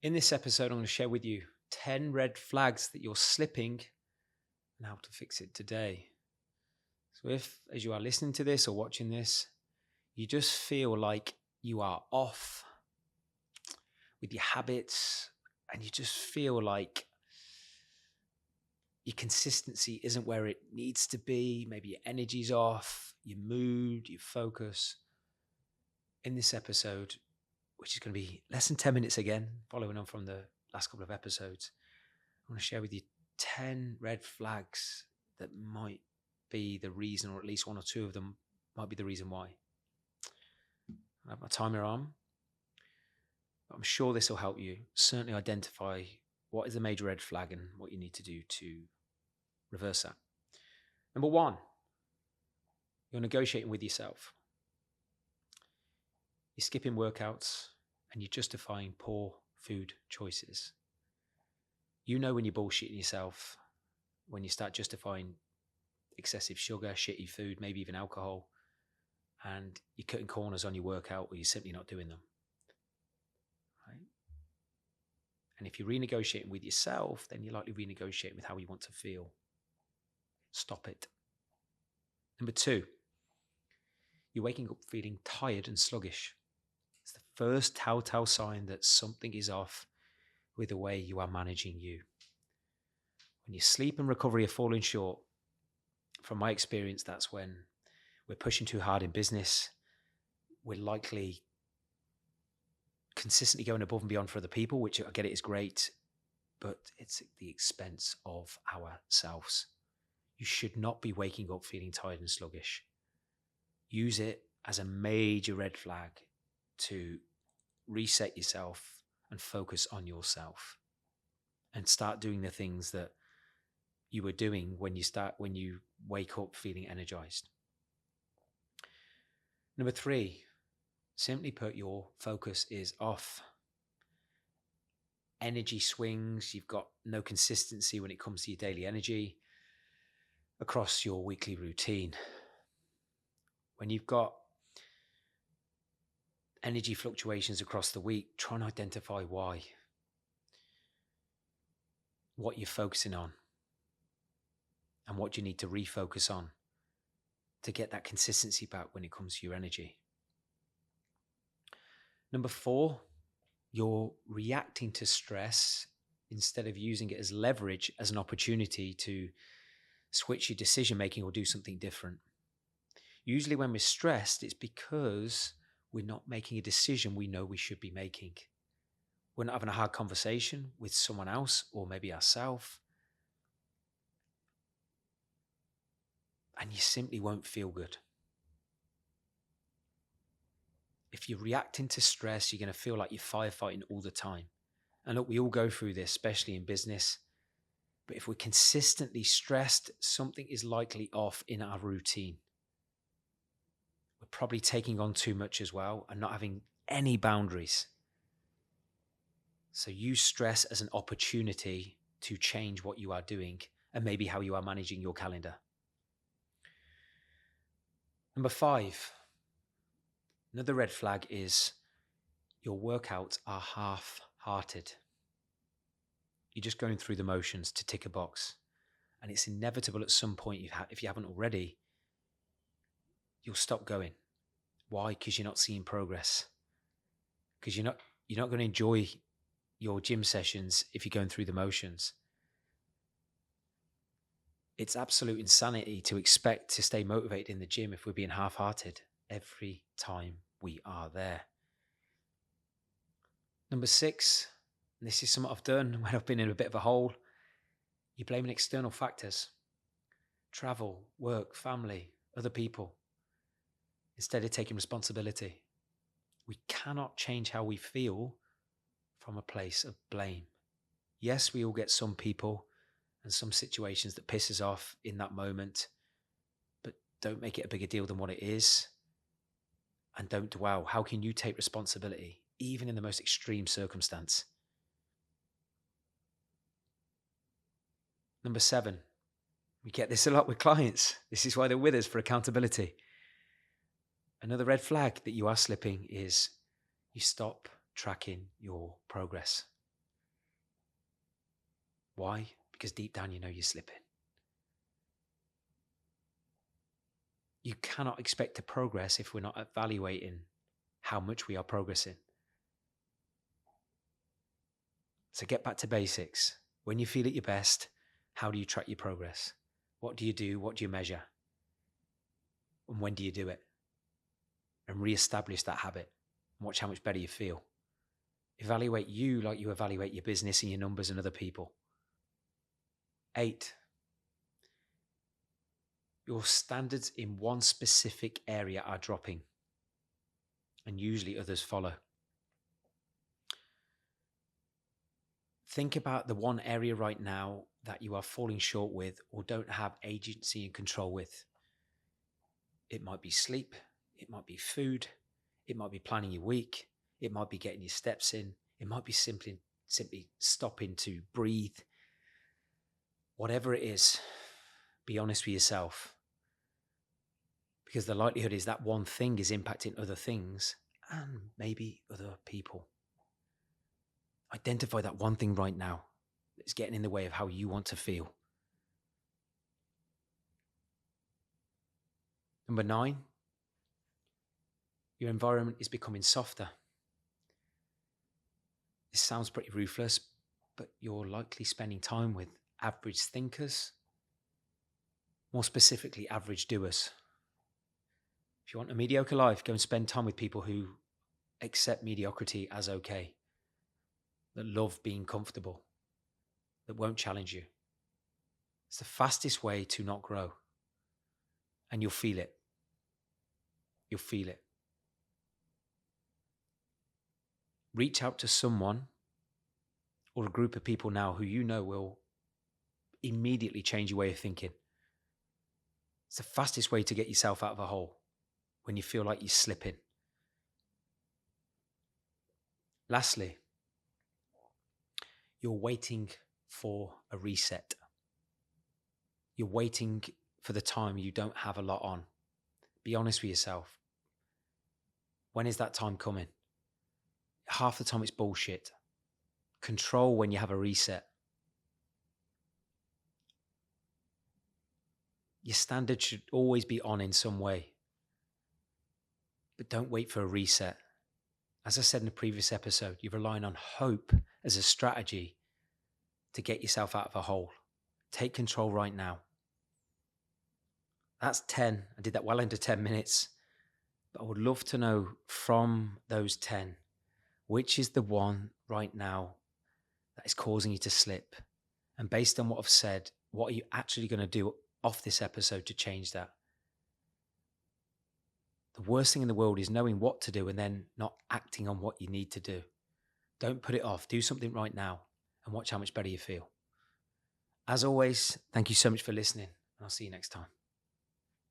In this episode, I'm going to share with you 10 red flags that you're slipping and how to fix it today. So if, as you are listening to this or watching this, you just feel like you are off with your habits and you just feel like your consistency isn't where it needs to be, maybe your energy's off, your mood, your focus, in this episode, which is going to be less than 10 minutes again, following on from the last couple of episodes, I want to share with you 10 red flags that might be the reason, or at least one or two of them might be the reason why. I have my timer on. I'm sure this will help you certainly identify what is the major red flag and what you need to do to reverse that. Number one, you're negotiating with yourself. You're skipping workouts and you're justifying poor food choices. You know when you're bullshitting yourself, when you start justifying excessive sugar, shitty food, maybe even alcohol, and you're cutting corners on your workout or you're simply not doing them. Right? And if you're renegotiating with yourself, then you're likely renegotiating with how you want to feel. Stop it. Number two, you're waking up feeling tired and sluggish. It's the first telltale sign that something is off with the way you are managing you. When your sleep and recovery are falling short, from my experience, that's when we're pushing too hard in business. We're likely consistently going above and beyond for other people, which I get it is great, but it's at the expense of ourselves. You should not be waking up feeling tired and sluggish. Use it as a major red flag to reset yourself and focus on yourself and start doing the things that you were doing when you wake up feeling energized. Number three, simply put, your focus is off. Energy swings, you've got no consistency when it comes to your daily energy across your weekly routine. When you've got energy fluctuations across the week, try and identify why, what you're focusing on, and what you need to refocus on to get that consistency back when it comes to your energy. Number four, you're reacting to stress instead of using it as leverage, as an opportunity to switch your decision making or do something different. Usually when we're stressed, it's because we're not making a decision we know we should be making. We're not having a hard conversation with someone else or maybe ourselves. And you simply won't feel good. If you're reacting to stress, you're going to feel like you're firefighting all the time. And look, we all go through this, especially in business. But if we're consistently stressed, something is likely off in our routine. We're probably taking on too much as well and not having any boundaries. So use stress as an opportunity to change what you are doing and maybe how you are managing your calendar. Number five, another red flag is your workouts are half-hearted. You're just going through the motions to tick a box. And it's inevitable at some point, if you haven't already, you'll stop going. Why? Because you're not seeing progress. Because you're not going to enjoy your gym sessions if you're going through the motions. It's absolute insanity to expect to stay motivated in the gym if we're being half-hearted every time we are there. Number six, and this is something I've done when I've been in a bit of a hole, you're blaming external factors. Travel, work, family, other people, instead of taking responsibility. We cannot change how we feel from a place of blame. Yes, we all get some people and some situations that piss us off in that moment, but don't make it a bigger deal than what it is. And don't dwell. How can you take responsibility, even in the most extreme circumstance? Number seven, we get this a lot with clients. This is why they're with us, for accountability. Another red flag that you are slipping is you stop tracking your progress. Why? Because deep down you know you're slipping. You cannot expect to progress if we're not evaluating how much we are progressing. So get back to basics. When you feel at your best, how do you track your progress? What do you do? What do you measure? And when do you do it? And re-establish that habit. And watch how much better you feel. Evaluate you like you evaluate your business and your numbers and other people. 8, your standards in one specific area are dropping, and usually others follow. Think about the one area right now that you are falling short with or don't have agency and control with. It might be sleep, it might be food, it might be planning your week, it might be getting your steps in, it might be simply stopping to breathe. Whatever it is, be honest with yourself. Because the likelihood is that one thing is impacting other things and maybe other people. Identify that one thing right now that's getting in the way of how you want to feel. Number 9, your environment is becoming softer. This sounds pretty ruthless, but you're likely spending time with average thinkers, more specifically, average doers. If you want a mediocre life, go and spend time with people who accept mediocrity as okay, that love being comfortable, that won't challenge you. It's the fastest way to not grow. And you'll feel it. You'll feel it. Reach out to someone or a group of people now who you know will immediately change your way of thinking. It's the fastest way to get yourself out of a hole when you feel like you're slipping. Lastly, you're waiting for a reset. You're waiting for the time you don't have a lot on. Be honest with yourself. When is that time coming? Half the time it's bullshit. Control when you have a reset. Your standard should always be on in some way. But don't wait for a reset. As I said in the previous episode, you're relying on hope as a strategy to get yourself out of a hole. Take control right now. That's 10. I did that well under 10 minutes. But I would love to know from those 10, which is the one right now that is causing you to slip? And based on what I've said, what are you actually going to do off this episode to change that? The worst thing in the world is knowing what to do and then not acting on what you need to do. Don't put it off. Do something right now and watch how much better you feel. As always, thank you so much for listening. I'll see you next time.